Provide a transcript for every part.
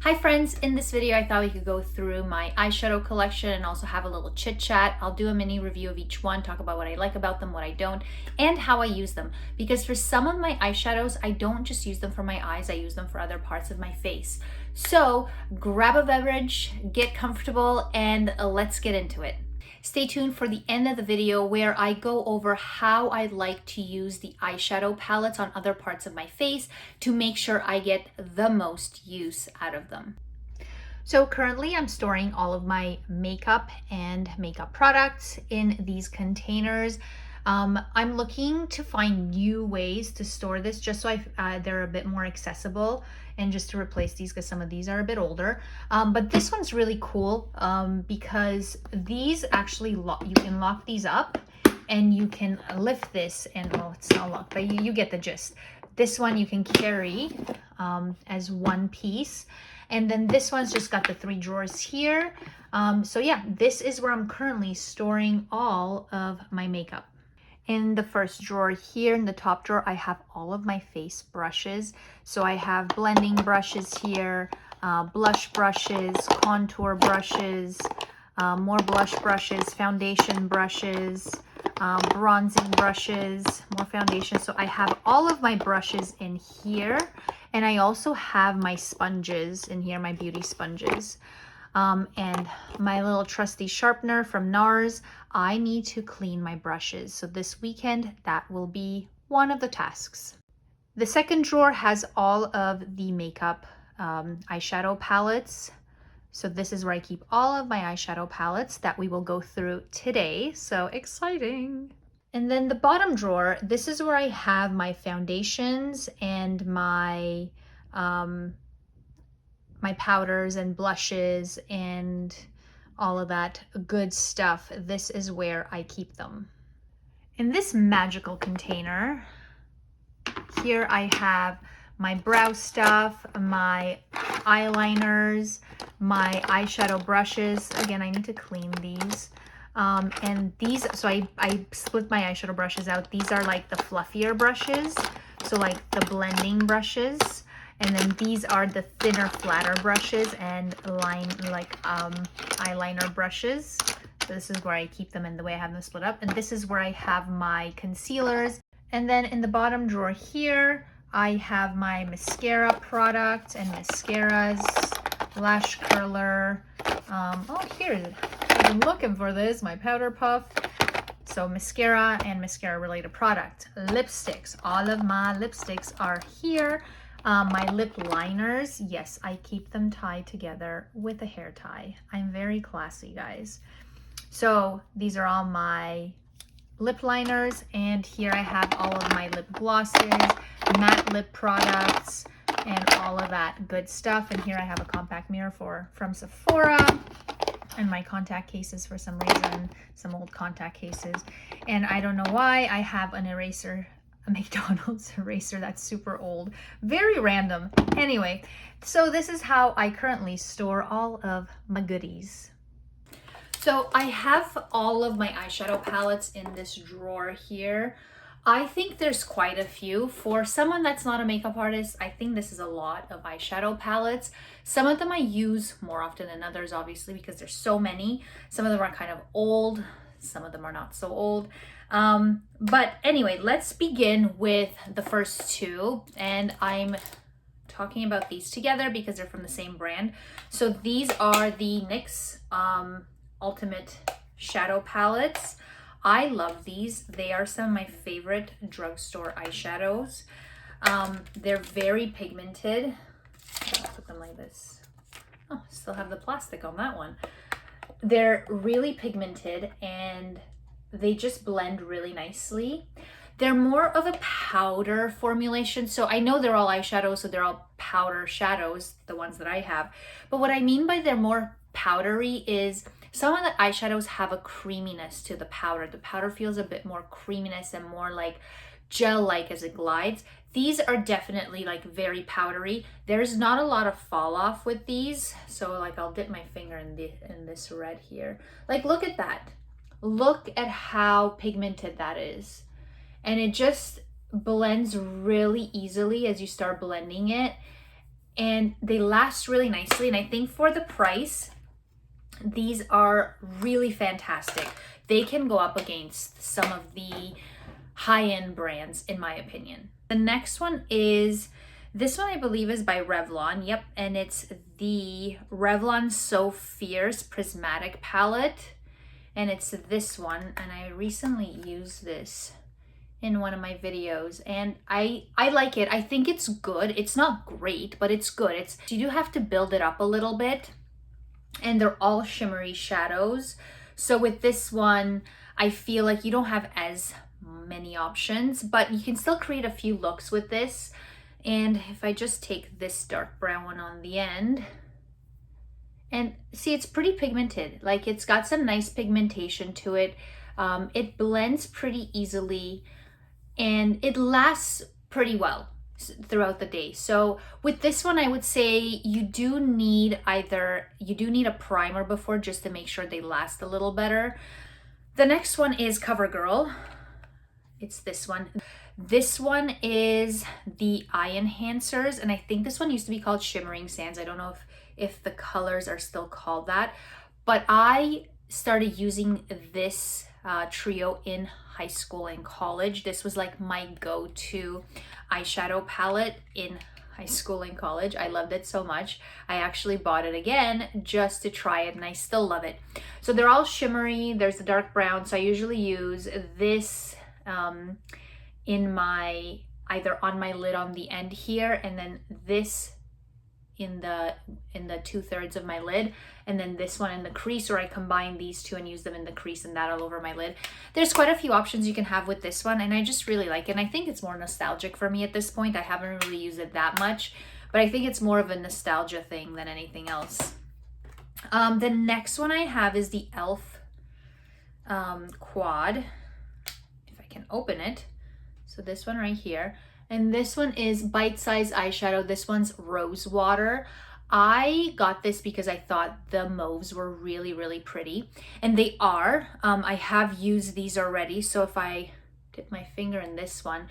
Hi friends, in this video I thought we could go through my eyeshadow collection and also have a little chit chat. I'll do a mini review of each one, talk about what I like about them, what I don't, and how I use them. Because for some of my eyeshadows, I don't just use them for my eyes, I use them for other parts of my face. So grab a beverage, get comfortable, and let's get into it. Stay tuned for the end of the video where I go over how I like to use the eyeshadow palettes on other parts of my face to make sure I get the most use out of them. So currently I'm storing all of my makeup and makeup products in these containers. I'm looking to find new ways to store this just so they're a bit more accessible and just to replace these because some of these are a bit older. But this one's really cool because these actually you can lock these up and you can lift this and, well, it's not locked, but you get the gist. This one you can carry as one piece. And then this one's just got the 3 drawers here. So yeah, this is where I'm currently storing all of my makeup. In the first drawer here, in the top drawer, I have all of my face brushes. So I have blending brushes here, blush brushes, contour brushes, more blush brushes, foundation brushes, bronzing brushes, more foundation. So I have all of my brushes in here. And I also have my sponges in here, my beauty sponges. And my little trusty sharpener from NARS. I need to clean my brushes. So this weekend, that will be one of the tasks. The second drawer has all of the makeup eyeshadow palettes. So this is where I keep all of my eyeshadow palettes that we will go through today. So exciting. And then the bottom drawer, this is where I have my foundations and my my powders and blushes and all of that good stuff. This is where I keep them. In this magical container, here I have my brow stuff, my eyeliners, my eyeshadow brushes. Again, I need to clean these. And these, so I split my eyeshadow brushes out. These are like the fluffier brushes, so like the blending brushes. And then these are the thinner, flatter brushes and eyeliner brushes. So this is where I keep them in the way I have them split up. And this is where I have my concealers. And then in the bottom drawer here, I have my mascara product and mascaras, lash curler. Here, I've been looking for this, my powder puff. So mascara and mascara related product. Lipsticks, all of my lipsticks are here. My lip liners, yes, I keep them tied together with a hair tie. I'm very classy, guys. So these are all my lip liners, and here I have all of my lip glosses, matte lip products, and all of that good stuff. And here I have a compact mirror from Sephora, and my contact cases for some reason, some old contact cases. And I don't know why I have an eraser, a McDonald's eraser that's super old. Very random. Anyway, so this is how I currently store all of my goodies. So I have all of my eyeshadow palettes in this drawer here. I think there's quite a few. For someone that's not a makeup artist, I think this is a lot of eyeshadow palettes. Some of them I use more often than others, obviously, because there's so many. Some of them are kind of old. Some of them are not so old. But anyway, let's begin with the first two. And I'm talking about these together because they're from the same brand. So these are the NYX Ultimate Shadow Palettes. I love these. They are some of my favorite drugstore eyeshadows. They're very pigmented. I'll put them like this. Oh, still have the plastic on that one. They're really pigmented and they just blend really nicely. They're more of a powder formulation. So I know they're all eyeshadows, so they're all powder shadows, the ones that I have. But what I mean by they're more powdery is some of the eyeshadows have a creaminess to the powder. The powder feels a bit more creaminess and more like gel-like as it glides. These are definitely like very powdery. There's not a lot of fall off with these. So like I'll dip my finger in this red here. Like look at that. Look at how pigmented that is. And it just blends really easily as you start blending it. and they last really nicely. And I think for the price, these are really fantastic. They can go up against some of the high-end brands, in my opinion. The next one is, this one I believe is by Revlon. Yep, and it's the Revlon So Fierce Prismatic Palette. And it's this one, and I recently used this in one of my videos, and I like it. I think it's good. It's not great, but it's good. You do have to build it up a little bit, and they're all shimmery shadows. So with this one, I feel like you don't have as many options, but you can still create a few looks with this. And if I just take this dark brown one on the end, and see, it's pretty pigmented. Like, it's got some nice pigmentation to it. It blends pretty easily, and it lasts pretty well throughout the day. So with this one, I would say you do need a primer before, just to make sure they last a little better. The next one is CoverGirl. It's this one. This one is the eye enhancers, and I think this one used to be called Shimmering Sands. I don't know if the colors are still called that, but I started using this trio in high school and college. This was like my go-to eyeshadow palette in high school and college. I loved it so much. I actually bought it again just to try it, and I still love it. So they're all shimmery. There's the dark brown. So I usually use this in my, either on my lid on the end here, and then this in the 2/3 of my lid, and then this one in the crease, or I combine these two and use them in the crease and that all over my lid. There's quite a few options you can have with this one, and I just really like it. And I think it's more nostalgic for me at this point. I haven't really used it that much, but I think it's more of a nostalgia thing than anything else. The next one I have is the e.l.f. Quad, if I can open it. So this one right here. And this one is bite-sized eyeshadow. This one's Rose Water. I got this because I thought the mauves were really, really pretty. And they are. I have used these already. So if I dip my finger in this one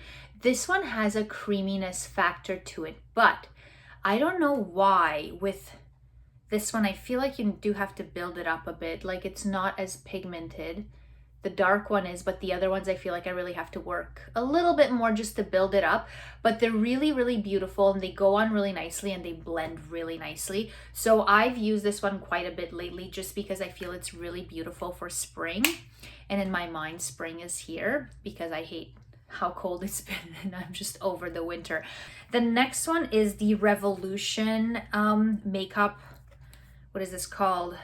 has a creaminess factor to it. But I don't know why with this one, I feel like you do have to build it up a bit. Like, it's not as pigmented. The dark one is, but the other ones I feel like I really have to work a little bit more just to build it up. But they're really, really beautiful, and they go on really nicely, and they blend really nicely. So I've used this one quite a bit lately just because I feel it's really beautiful for spring. And in my mind, spring is here because I hate how cold it's been, and I'm just over the winter. The next one is the Revolution makeup, what is this called?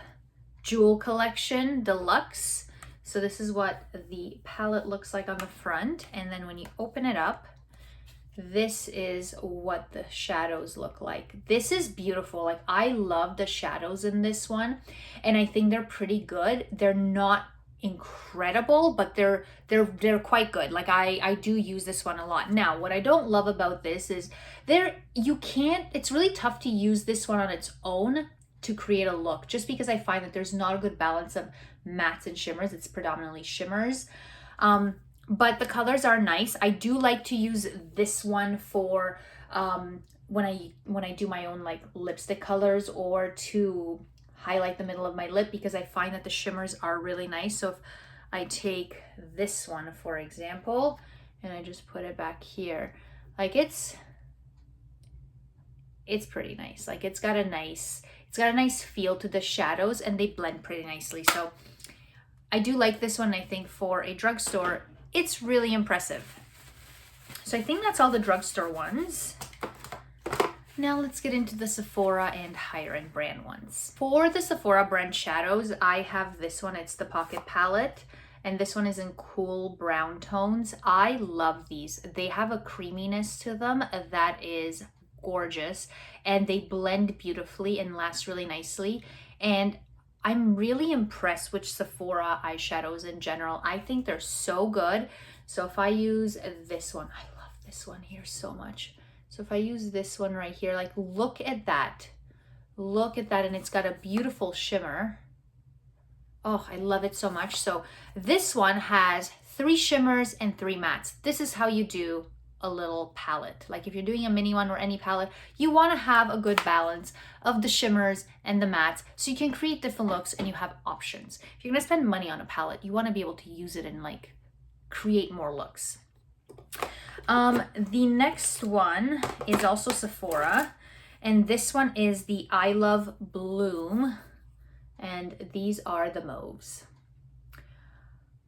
Jewel Collection Deluxe. So this is what the palette looks like on the front. And then when you open it up, this is what the shadows look like. This is beautiful. Like, I love the shadows in this one, and I think they're pretty good. They're not incredible, but they're quite good. Like, I do use this one a lot. Now, what I don't love about this is it's really tough to use this one on its own to create a look, just because I find that there's not a good balance of mattes and shimmers. It's predominantly shimmers, but the colors are nice. I do like to use this one for when I do my own like lipstick colors, or to highlight the middle of my lip, because I find that the shimmers are really nice. So if I take this one, for example, and I just put it back here, like, it's pretty nice. Like, it's got a nice feel to the shadows, and they blend pretty nicely. So I do like this one. I think for a drugstore, it's really impressive. So I think that's all the drugstore ones. Now let's get into the Sephora and higher end brand ones. For the Sephora brand shadows, I have this one. It's the Pocket Palette, and this one is in cool brown tones. I love these. They have a creaminess to them that is gorgeous, and they blend beautifully and last really nicely. And I'm really impressed with Sephora eyeshadows in general. I think they're so good. So if I use this one, I love this one here so much. So if I use this one right here, like, look at that. Look at that, and it's got a beautiful shimmer. Oh, I love it so much. So this one has 3 shimmers and 3 mattes. This is how you do a little palette. Like if you're doing a mini one or any palette, you want to have a good balance of the shimmers and the mattes so you can create different looks and you have options. If you're going to spend money on a palette, you want to be able to use it and like create more looks. The next one is also Sephora, and this one is the I Love Bloom, and these are the mauves.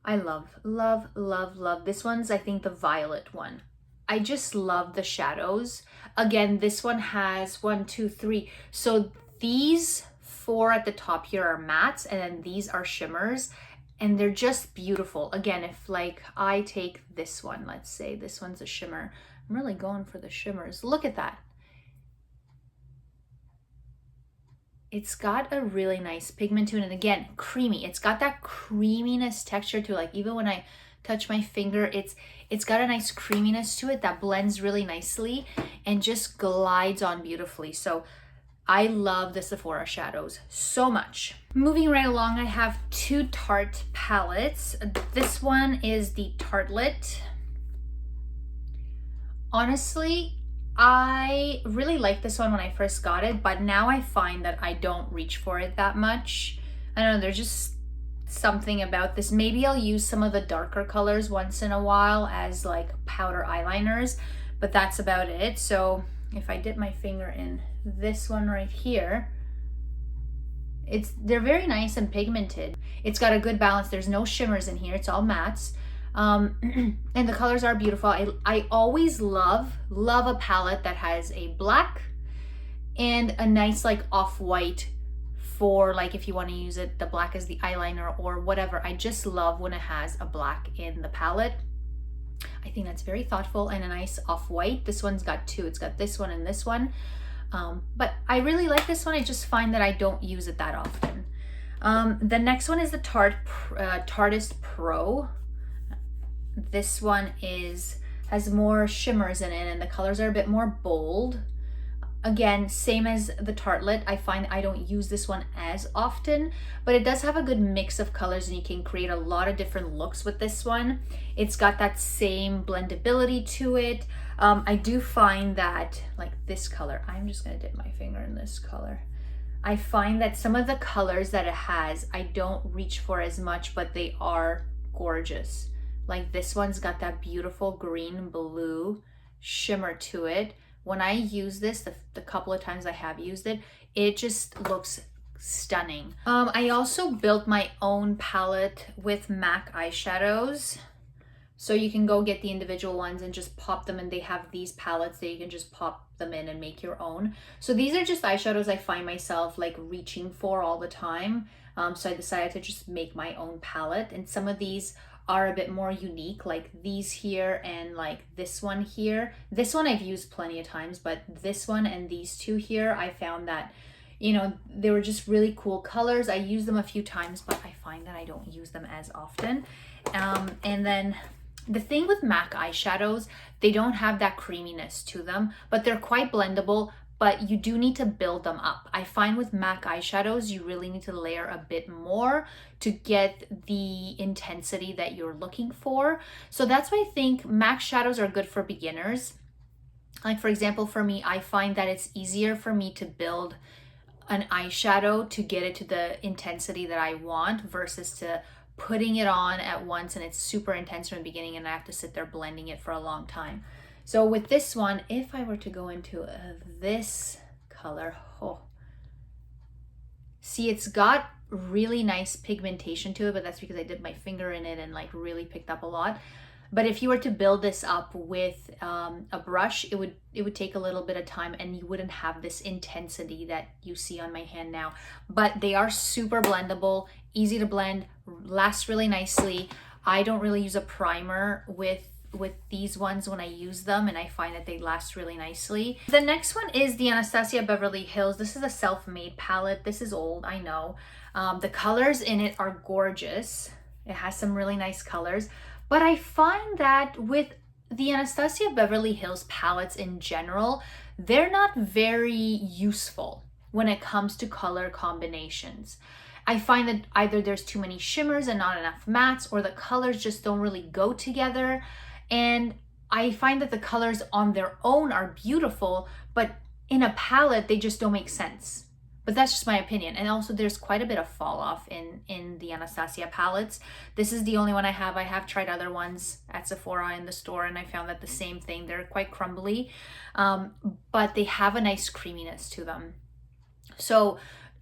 I love, love, love, love. This one's, I think, the violet one. I just love the shadows. Again, this one has 1, 2, 3. So these 4 at the top here are mattes, and then these are shimmers, and they're just beautiful. Again, if like I take this one, let's say this one's a shimmer. I'm really going for the shimmers. Look at that. It's got a really nice pigment to it, and again, creamy. It's got that creaminess texture to it. Like even when I touch my finger, it's got a nice creaminess to it that blends really nicely and just glides on beautifully. So I love the Sephora shadows so much. Moving right along, I have 2 Tarte palettes. This one is the Tartelette. Honestly, I really liked this one when I first got it, but now I find that I don't reach for it that much. I don't know, there's just something about this. Maybe I'll use some of the darker colors once in a while as like powder eyeliners, but that's about it. So if I dip my finger in this one right here, they're very nice and pigmented. It's got a good balance. There's no shimmers in here. It's all mattes. And the colors are beautiful. I always love a palette that has a black and a nice like off-white for like if you want to use it, the black as the eyeliner or whatever. I just love when it has a black in the palette. I think that's very thoughtful and a nice off-white. This one's got 2. It's got this one and this one. But I really like this one. I just find that I don't use it that often. The next one is the Tarteist Pro. This one has more shimmers in it and the colors are a bit more bold. Again, same as the Tartelette, I find I don't use this one as often, but it does have a good mix of colors and you can create a lot of different looks with this one. It's got that same blendability to it. I do find that like this color, I'm just gonna dip my finger in this color. I find that some of the colors that it has, I don't reach for as much, but they are gorgeous. Like this one's got that beautiful green blue shimmer to it. When I use this, the couple of times I have used it, it just looks stunning. I also built my own palette with MAC eyeshadows. So you can go get the individual ones and just pop them, and they have these palettes that you can just pop them in and make your own. So these are just eyeshadows I find myself like reaching for all the time. So I decided to just make my own palette, and some of these are a bit more unique, like these here and like this one here. This one I've used plenty of times, but this one and these 2 here, I found that, you know, they were just really cool colors. I use them a few times, but I find that I don't use them as often. And then the thing with MAC eyeshadows, they don't have that creaminess to them, but they're quite blendable, but you do need to build them up. I find with MAC eyeshadows, you really need to layer a bit more to get the intensity that you're looking for. So that's why I think MAC shadows are good for beginners. Like for example, for me, I find that it's easier for me to build an eyeshadow to get it to the intensity that I want versus to putting it on at once and it's super intense from the beginning and I have to sit there blending it for a long time. So with this one, if I were to go into this color, see, it's got really nice pigmentation to it, but that's because I dipped my finger in it and like really picked up a lot. But if you were to build this up with a brush, it would take a little bit of time and you wouldn't have this intensity that you see on my hand now. But they are super blendable, easy to blend, last really nicely. I don't really use a primer with these ones when I use them, and I find that they last really nicely. The next one is the Anastasia Beverly Hills. This is a self-made palette. This is old, I know. The colors in it are gorgeous. It has some really nice colors, but I find that with the Anastasia Beverly Hills palettes in general, they're not very useful when it comes to color combinations. I find that either there's too many shimmers and not enough mattes, or the colors just don't really go together. And I find that the colors on their own are beautiful, but in a palette, they just don't make sense. But that's just my opinion. And also there's quite a bit of fall off in the Anastasia palettes. This is the only one I have. I have tried other ones at Sephora in the store, and I found that the same thing. They're quite crumbly, but they have a nice creaminess to them. So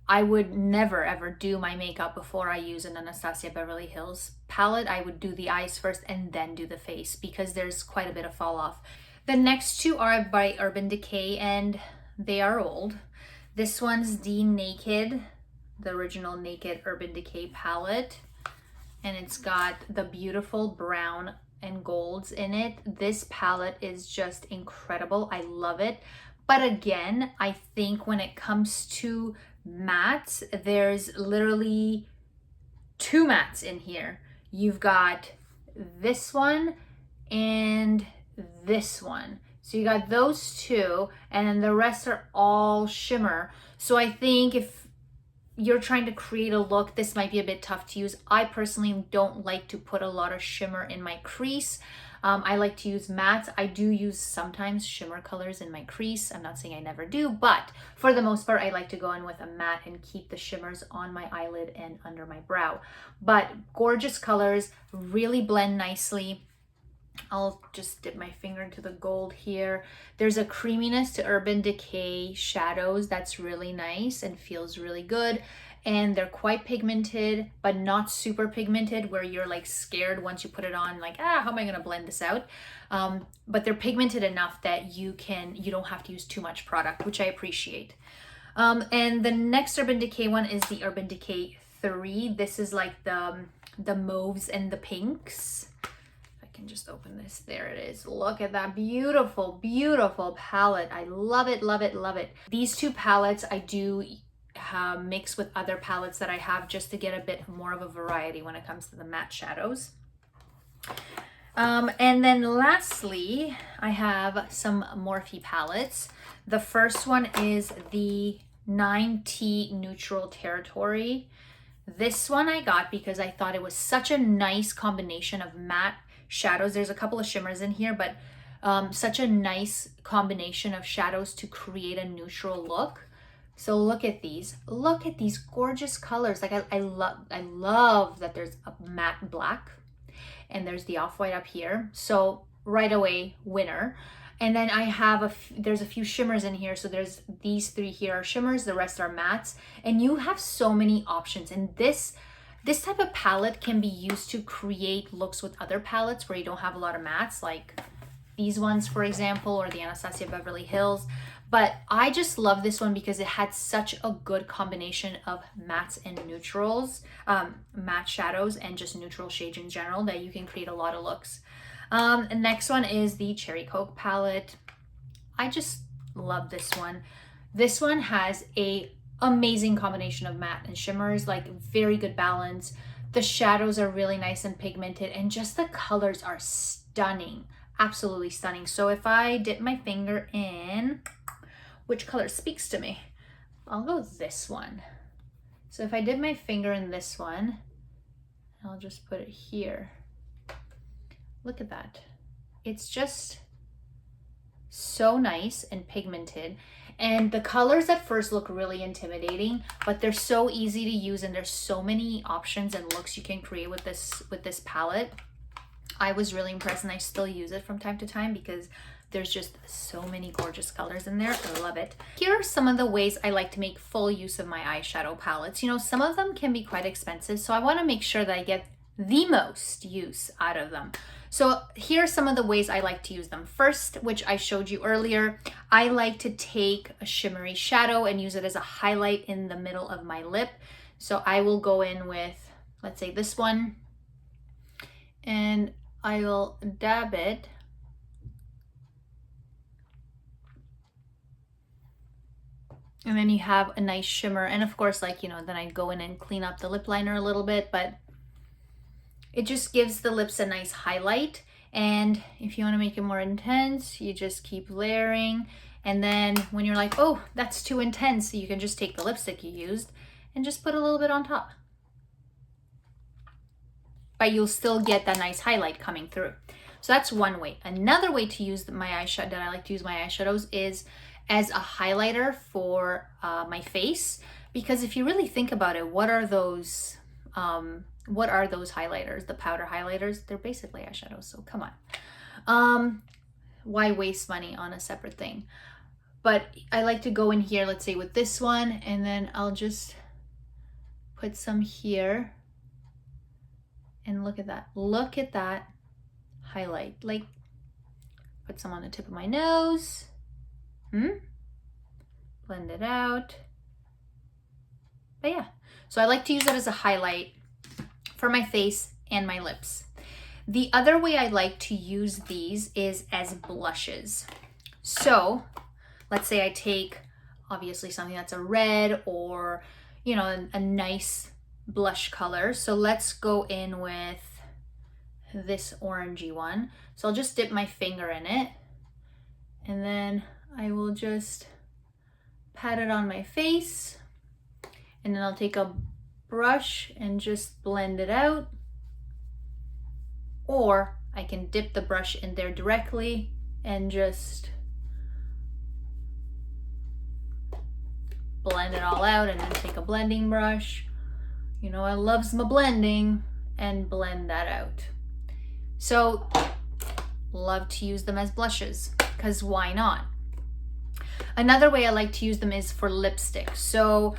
I would never ever do my makeup before I use an Anastasia Beverly Hills palette. I would do the eyes first and then do the face because there's quite a bit of fall off. The next two are by Urban Decay, and they are old. This one's the Naked, the original Naked Urban Decay palette, and it's got the beautiful brown and golds in it. This palette is just incredible. I love it. But again, I think when it comes to mattes, there's literally two mattes in here. You've got this one and this one. So you got those two, and then the rest are all shimmer. So I think if you're trying to create a look, this might be a bit tough to use. I personally don't like to put a lot of shimmer in my crease. I like to use mattes. I do use sometimes shimmer colors in my crease. I'm not saying I never do, but for the most part, I like to go in with a matte and keep the shimmers on my eyelid and under my brow. But gorgeous colors, really blend nicely. I'll just dip my finger into the gold here. There's a creaminess to Urban Decay shadows that's really nice and feels really good. And they're quite pigmented, but not super pigmented where you're like scared once you put it on, like, how am I gonna blend this out? But they're pigmented enough that you don't have to use too much product, which I appreciate. And the next Urban Decay one is the Urban Decay 3. This is like the mauves and the pinks. Can just open this. There it is. Look at that beautiful, beautiful palette. I love it, love it, love it. These two palettes I do mix with other palettes that I have just to get a bit more of a variety when it comes to the matte shadows. And then lastly, I have some Morphe palettes. The first one is the 9T Neutral Territory. This one I got because I thought it was such a nice combination of matte shadows. There's a couple of shimmers in here, but such a nice combination of shadows to create a neutral look. So look at these gorgeous colors. Like I love that there's a matte black and there's the off-white up here. So right away, winner. And then I have there's a few shimmers in here. So there's these three here are shimmers, the rest are mattes, and you have so many options. And this type of palette can be used to create looks with other palettes where you don't have a lot of mattes, like these ones, for example, or the Anastasia Beverly Hills. But I just love this one because it had such a good combination of mattes and neutrals, matte shadows, and just neutral shades in general that you can create a lot of looks. And next one is the Cherry Coke palette. I just love this one. This one has a amazing combination of matte and shimmers, like very good balance. The shadows are really nice and pigmented, and just the colors are stunning, absolutely stunning. So if I dip my finger in, which color speaks to me? I'll go with this one. So if I dip my finger in this one, I'll just put it here. Look at that. It's just so nice and pigmented. And the colors at first look really intimidating, but they're so easy to use, and there's so many options and looks you can create with this palette. I was really impressed, and I still use it from time to time because there's just so many gorgeous colors in there. I love it. Here are some of the ways I like to make full use of my eyeshadow palettes. You know, some of them can be quite expensive, so I want to make sure that I get the most use out of them. So here are some of the ways I like to use them. First, which I showed you earlier, I like to take a shimmery shadow and use it as a highlight in the middle of my lip. So I will go in with, let's say this one, and I will dab it and then you have a nice shimmer. And of course, like, you know, then I go in and clean up the lip liner a little bit, but it just gives the lips a nice highlight. And if you want to make it more intense, you just keep layering. And then when you're like, oh, that's too intense, you can just take the lipstick you used and just put a little bit on top. But you'll still get that nice highlight coming through. So that's one way. Another way to use my eyeshadow, that I like to use my eyeshadows, is as a highlighter for my face. Because if you really think about it, what are those highlighters? The powder highlighters? They're basically eyeshadows, so come on. Why waste money on a separate thing? But I like to go in here, let's say with this one, and then I'll just put some here. And look at that. Look at that highlight. Like, put some on the tip of my nose. Blend it out. But yeah, so I like to use it as a highlight for my face and my lips. The other way I like to use these is as blushes. So let's say I take obviously something that's a red or, you know, a nice blush color. So let's go in with this orangey one. So I'll just dip my finger in it, and then I will just pat it on my face, and then I'll take a brush and just blend it out. Or I can dip the brush in there directly and just blend it all out, and then take a blending brush. You know, I loves my blending, and blend that out. So love to use them as blushes, because why not? Another way I like to use them is for lipstick. So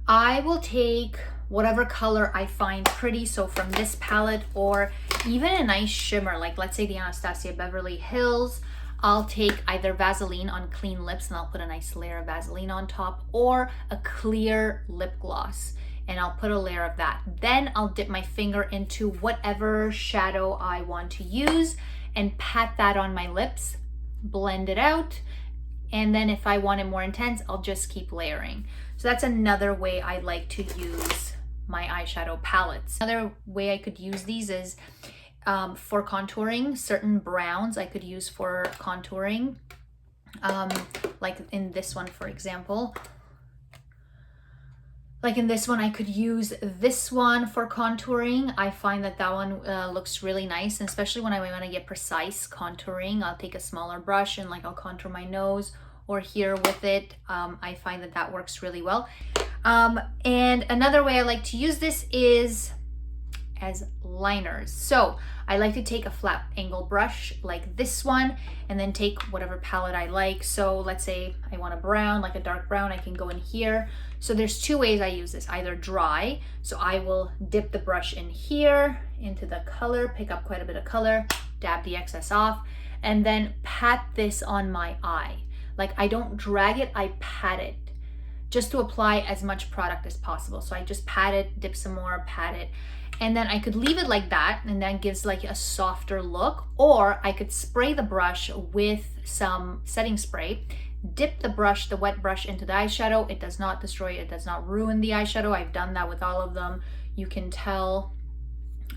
I will take whatever color I find pretty. So from this palette, or even a nice shimmer, like let's say the Anastasia Beverly Hills, I'll take either Vaseline on clean lips, and I'll put a nice layer of Vaseline on top, or a clear lip gloss, and I'll put a layer of that. Then I'll dip my finger into whatever shadow I want to use and pat that on my lips, blend it out. And then if I want it more intense, I'll just keep layering. So that's another way I like to use my eyeshadow palettes. Another way I could use these is for contouring. Certain browns I could use for contouring, like in this one, for example. Like in this one, I could use this one for contouring. I find that that one looks really nice, and especially when I want to get precise contouring, I'll take a smaller brush and like I'll contour my nose or here with it. I find that that works really well. And another way I like to use this is as liners. So I like to take a flat angle brush like this one, and then take whatever palette I like. So let's say I want a brown, like a dark brown, I can go in here. So there's two ways I use this, either dry. So I will dip the brush in here into the color, pick up quite a bit of color, dab the excess off, and then pat this on my eye. Like I don't drag it, I pat it, just to apply as much product as possible. So I just pat it, dip some more, pat it. And then I could leave it like that, and that gives like a softer look. Or I could spray the brush with some setting spray, dip the brush, the wet brush, into the eyeshadow. It does not destroy it, does not ruin the eyeshadow. I've done that with all of them. You can tell,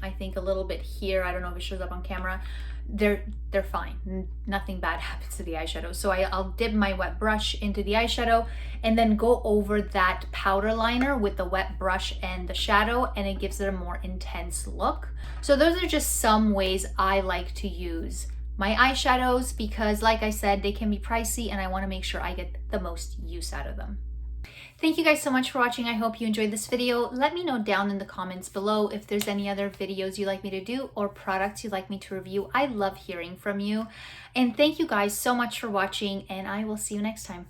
I think a little bit here, I don't know if it shows up on camera. They're fine. Nothing bad happens to the eyeshadow. So I'll dip my wet brush into the eyeshadow and then go over that powder liner with the wet brush and the shadow, and it gives it a more intense look. So those are just some ways I like to use my eyeshadows, because like I said, they can be pricey and I want to make sure I get the most use out of them. Thank you guys so much for watching. I hope you enjoyed this video. Let me know down in the comments below if there's any other videos you'd like me to do or products you'd like me to review. I love hearing from you. And thank you guys so much for watching, and I will see you next time.